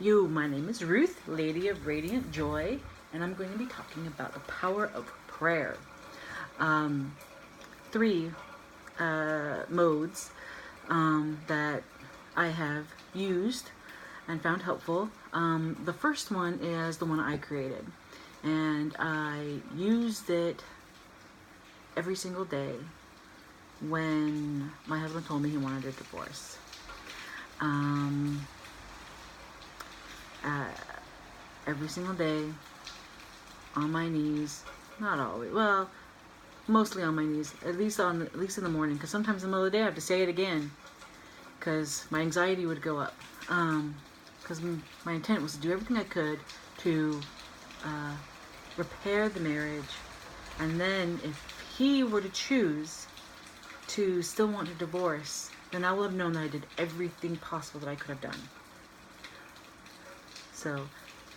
My name is Ruth, Lady of Radiant Joy, and I'm going to be talking about the power of prayer. Three modes that I have used and found helpful. The first one is the one I created, and I used it every single day when my husband told me he wanted a divorce. Every single day, on my knees, not always, well, mostly on my knees, at least in the morning, because sometimes in the middle of the day I have to say it again, because my anxiety would go up, because my intent was to do everything I could to repair the marriage, and then if he were to choose to still want a divorce, then I will have known that I did everything possible that I could have done. So,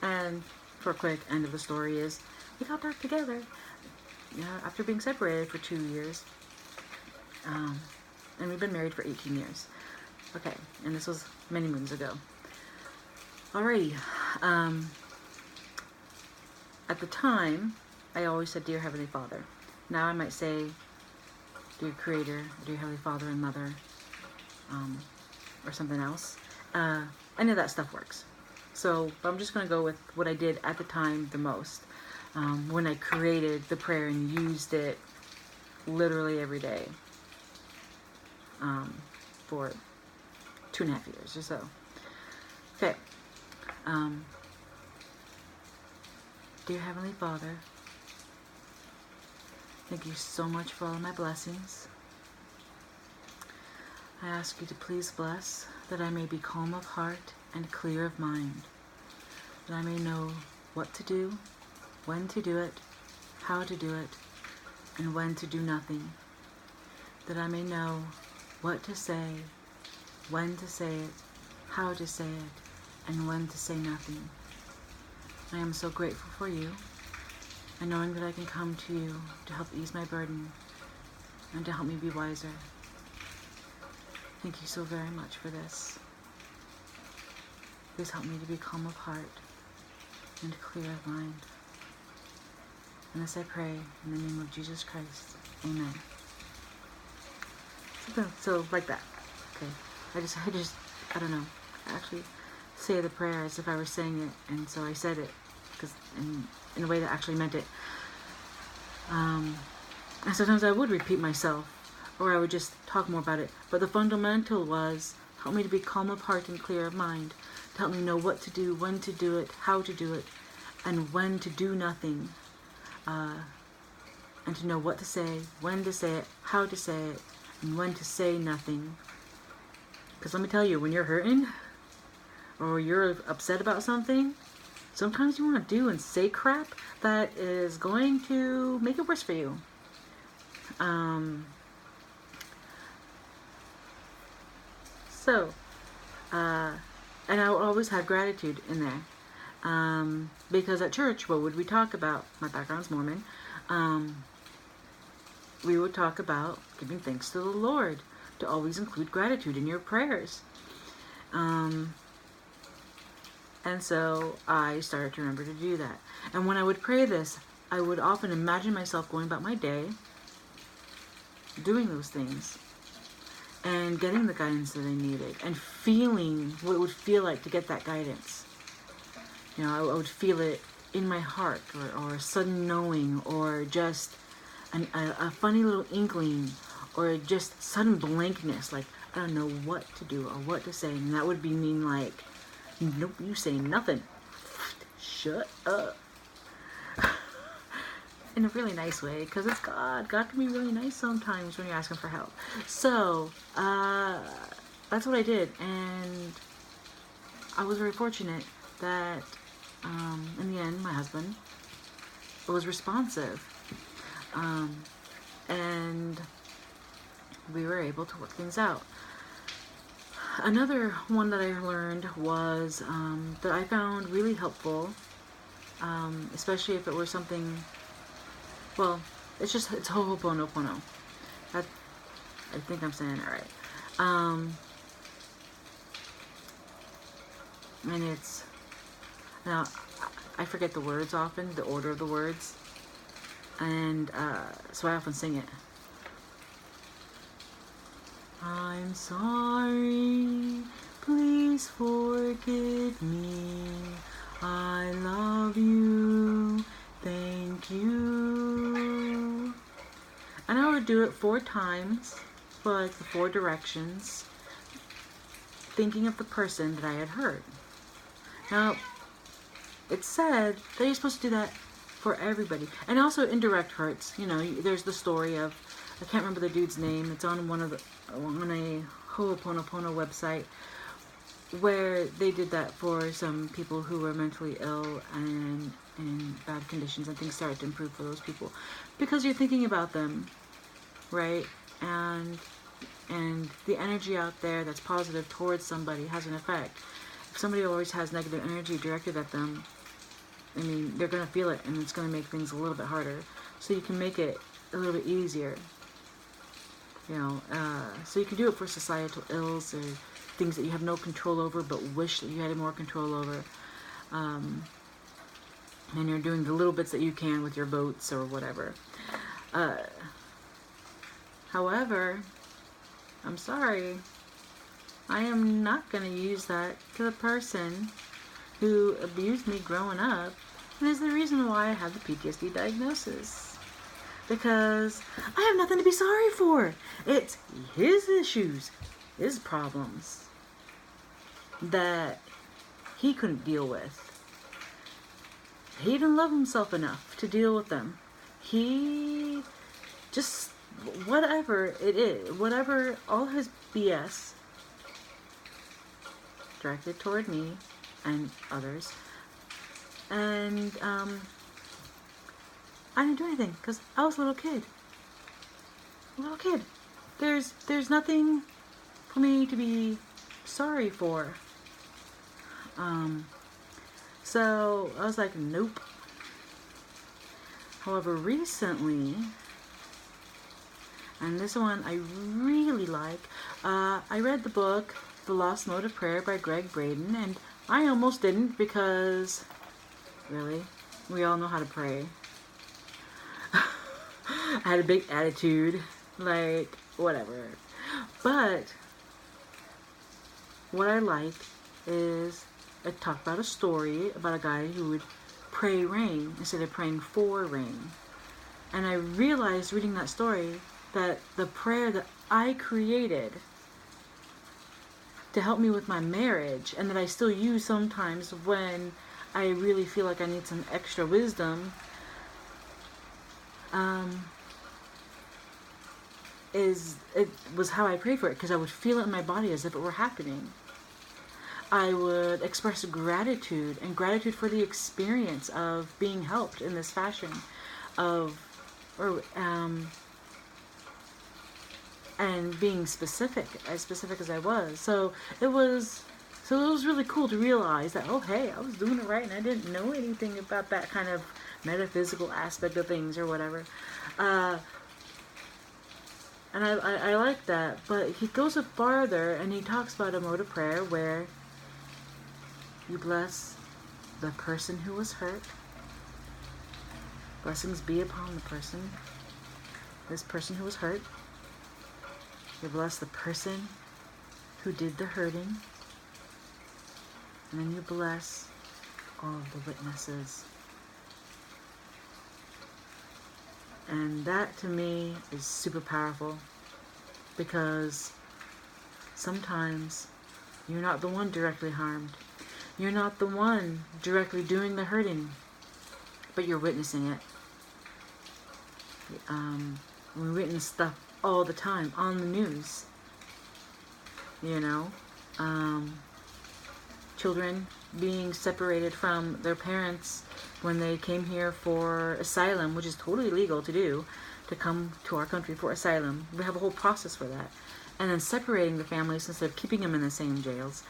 and for a quick end of the story is, we got back together after being separated for 2 years, and we've been married for 18 years. Okay, and this was many moons ago. Alrighty, at the time, I always said, Dear Heavenly Father. Now I might say, Dear Creator, Dear Heavenly Father and Mother, or something else. Any of that stuff works. So I'm just going to go with what I did at the time the most, when I created the prayer and used it literally every day for 2.5 years or so. Okay. Dear Heavenly Father, thank you so much for all of my blessings. I ask you to please bless that I may be calm of heart and clear of mind, that I may know what to do, when to do it, how to do it, and when to do nothing, that I may know what to say, when to say it, how to say it, and when to say nothing. I am so grateful for you, and knowing that I can come to you to help ease my burden and to help me be wiser. Thank you so very much for this. Please help me to be calm of heart and clear of mind. And this I pray in the name of Jesus Christ. Amen. So like that. Okay. I don't know. I actually say the prayer as if I were saying it, and so I said it because in a way that actually meant it. And sometimes I would repeat myself, or I would just talk more about it. But the fundamental was, help me to be calm of heart and clear of mind. To help me know what to do, when to do it, how to do it, and when to do nothing. And to know what to say, when to say it, how to say it, and when to say nothing. Because let me tell you, when you're hurting, or you're upset about something, sometimes you want to do and say crap that is going to make it worse for you. And I will always have gratitude in there. Because at church, what would we talk about? My background's Mormon. We would talk about giving thanks to the Lord, to always include gratitude in your prayers. And so I started to remember to do that. And when I would pray this, I would often imagine myself going about my day, doing those things, and getting the guidance that I needed, and feeling what it would feel like to get that guidance. You know, I would feel it in my heart, or a sudden knowing, or just a funny little inkling, or just sudden blankness, like I don't know what to do or what to say, and that would be mean like, nope, you say nothing. Shut up. In a really nice way, because it's God. God can be really nice sometimes when you're asking for help. So, that's what I did, and I was very fortunate that, in the end, my husband was responsive, and we were able to work things out. Another one that I learned was, that I found really helpful, especially if it were something, well, it's Ho'oponopono. I think I'm saying it right. And it's Now, I forget the words often, the order of the words, and so I often sing it. I'm sorry, please forgive me. I love you, thank you. And I would do it 4 times, for like the 4 directions, thinking of the person that I had hurt. Now, it's said that you're supposed to do that for everybody. And also indirect hurts. You know, there's the story of, I can't remember the dude's name. It's on on a Ho'oponopono website, where they did that for some people who were mentally ill and in bad conditions, and things started to improve for those people. Because you're thinking about them, right? And the energy out there that's positive towards somebody has an effect. If somebody always has negative energy directed at them, I mean, they're going to feel it, and it's going to make things a little bit harder. So you can make it a little bit easier. You know, so you can do it for societal ills or things that you have no control over but wish that you had more control over. And you're doing the little bits that you can with your votes or whatever. However, I'm sorry, I am not going to use that to the person who abused me growing up, and is the reason why I have the PTSD diagnosis. Because I have nothing to be sorry for. It's his issues, his problems that he couldn't deal with. He didn't love himself enough to deal with them. He just, whatever it is, whatever, all his BS directed toward me and others. And I didn't do anything because I was a little kid. There's nothing for me to be sorry for. So I was like, nope. However, recently, and this one I really like, I read the book The Lost Mode of Prayer by Greg Braden, and I almost didn't because, really, we all know how to pray. I had a big attitude, like, whatever. But what I like is it talked about a story about a guy who would pray rain instead of praying for rain. And I realized reading that story that the prayer that I created to help me with my marriage, and that I still use sometimes when I really feel like I need some extra wisdom, it was how I prayed for it, because I would feel it in my body as if it were happening. I would express gratitude, and gratitude for the experience of being helped in this fashion, and being specific as I was. So it was really cool to realize that, oh hey, I was doing it right and I didn't know anything about that kind of metaphysical aspect of things or whatever. And I like that, but he goes a farther and he talks about a mode of prayer where you bless the person who was hurt. Blessings be upon this person who was hurt. You bless the person who did the hurting. And then you bless all of the witnesses. And that to me is super powerful, because sometimes you're not the one directly harmed. You're not the one directly doing the hurting, but you're witnessing it. We witness stuff all the time on the news. You know, children being separated from their parents when they came here for asylum, which is totally legal to do, to come to our country for asylum. We have a whole process for that. And then separating the families instead of keeping them in the same jails.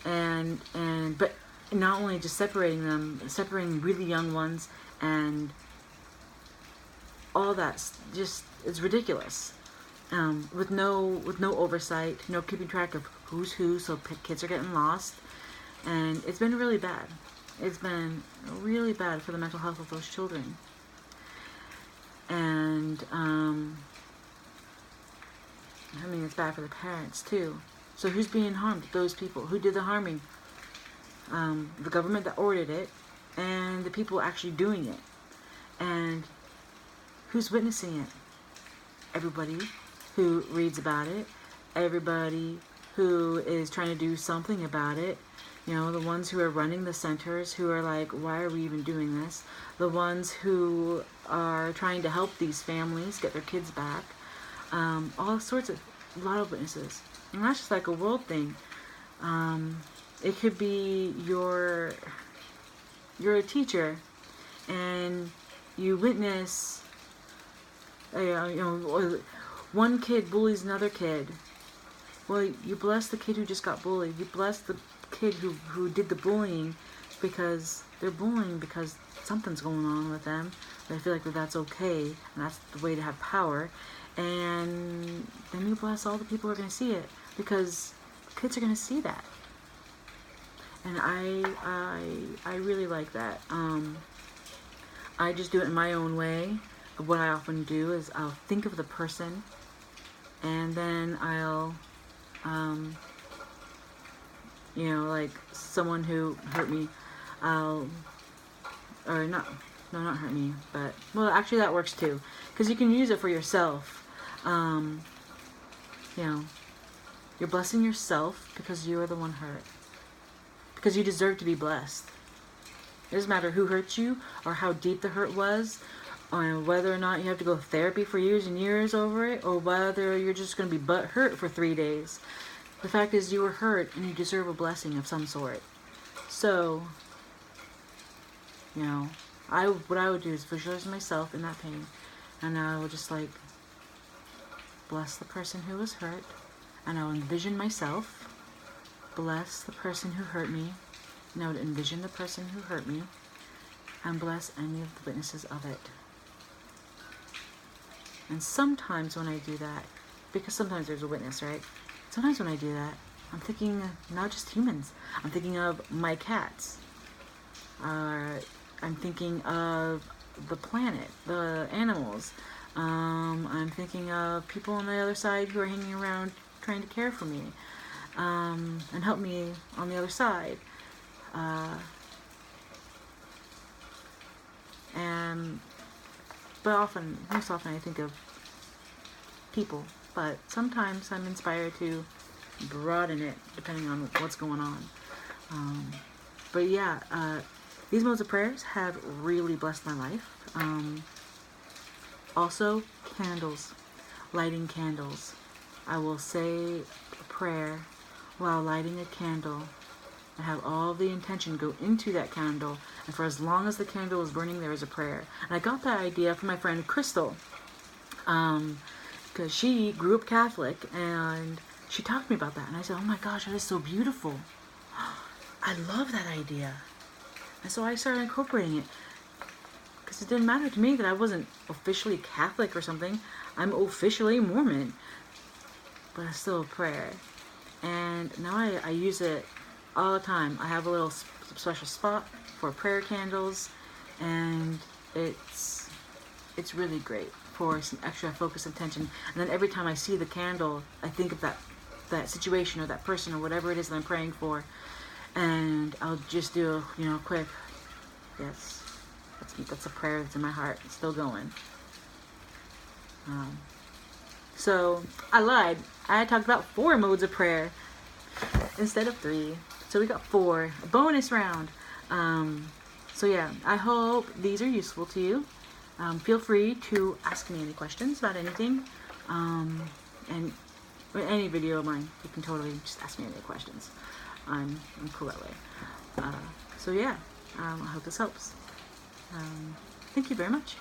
But not only just separating them, separating really young ones, and all that's just, it's ridiculous. With no oversight, no keeping track of who's who, so kids are getting lost, and it's been really bad. it's been really bad for the mental health of those children. And I mean, it's bad for the parents too. So who's being harmed? Those people. Who did the harming? The government that ordered it, and the people actually doing it. And who's witnessing it? Everybody who reads about it, everybody who is trying to do something about it. You know, the ones who are running the centers, who are like, why are we even doing this? The ones who are trying to help these families get their kids back. All sorts of, a lot of witnesses. And that's just like a world thing. It could be you're a teacher and you witness, one kid bullies another kid. Well, you bless the kid who just got bullied. You bless the kid who did the bullying, because they're bullying because something's going on with them. They feel like that's okay, and that's the way to have power. And then you bless all the people who are going to see it, because kids are going to see that. And I really like that. I just do it in my own way. What I often do is I'll think of the person, and then I'll, like someone who hurt me, not hurt me, but, well, actually that works too, because you can use it for yourself. You're blessing yourself because you are the one hurt, because you deserve to be blessed. It doesn't matter who hurt you or how deep the hurt was, or whether or not you have to go to therapy for years and years over it, or whether you're just going to be butt hurt for 3 days. The fact is, you were hurt and you deserve a blessing of some sort. So, what I would do is visualize myself in that pain, and I would just like bless the person who was hurt, and I would envision myself bless the person who hurt me, and I would envision the person who hurt me, and bless any of the witnesses of it. And sometimes when I do that, because sometimes there's a witness, right? Sometimes when I do that, I'm thinking not just humans. I'm thinking of my cats. I'm thinking of the planet, the animals. I'm thinking of people on the other side who are hanging around trying to care for me, and help me on the other side. But most often I think of people, but sometimes I'm inspired to broaden it depending on what's going on. But yeah, these modes of prayers have really blessed my life. Also, candles, lighting candles. I will say a prayer while lighting a candle and have all the intention go into that candle, and for as long as the candle is burning, there is a prayer. And I got that idea from my friend Crystal, because she grew up Catholic, and she talked to me about that, and I said, oh my gosh, that is so beautiful. I love that idea. And so I started incorporating it, because it didn't matter to me that I wasn't officially Catholic or something. I'm officially Mormon, but it's still a prayer. And now I use it all the time. I have a little special spot for prayer candles, and it's really great for some extra focus and attention. And then every time I see the candle, I think of that situation or that person or whatever it is that I'm praying for, and I'll just do a quick, yes, that's a prayer that's in my heart. It's still going. So I lied. I talked about 4 modes of prayer instead of 3. So we got 4, a bonus round. So yeah, I hope these are useful to you. Feel free to ask me any questions about anything, and any video of mine. You can totally just ask me any questions. I'm cool that way. So yeah, I hope this helps. Thank you very much.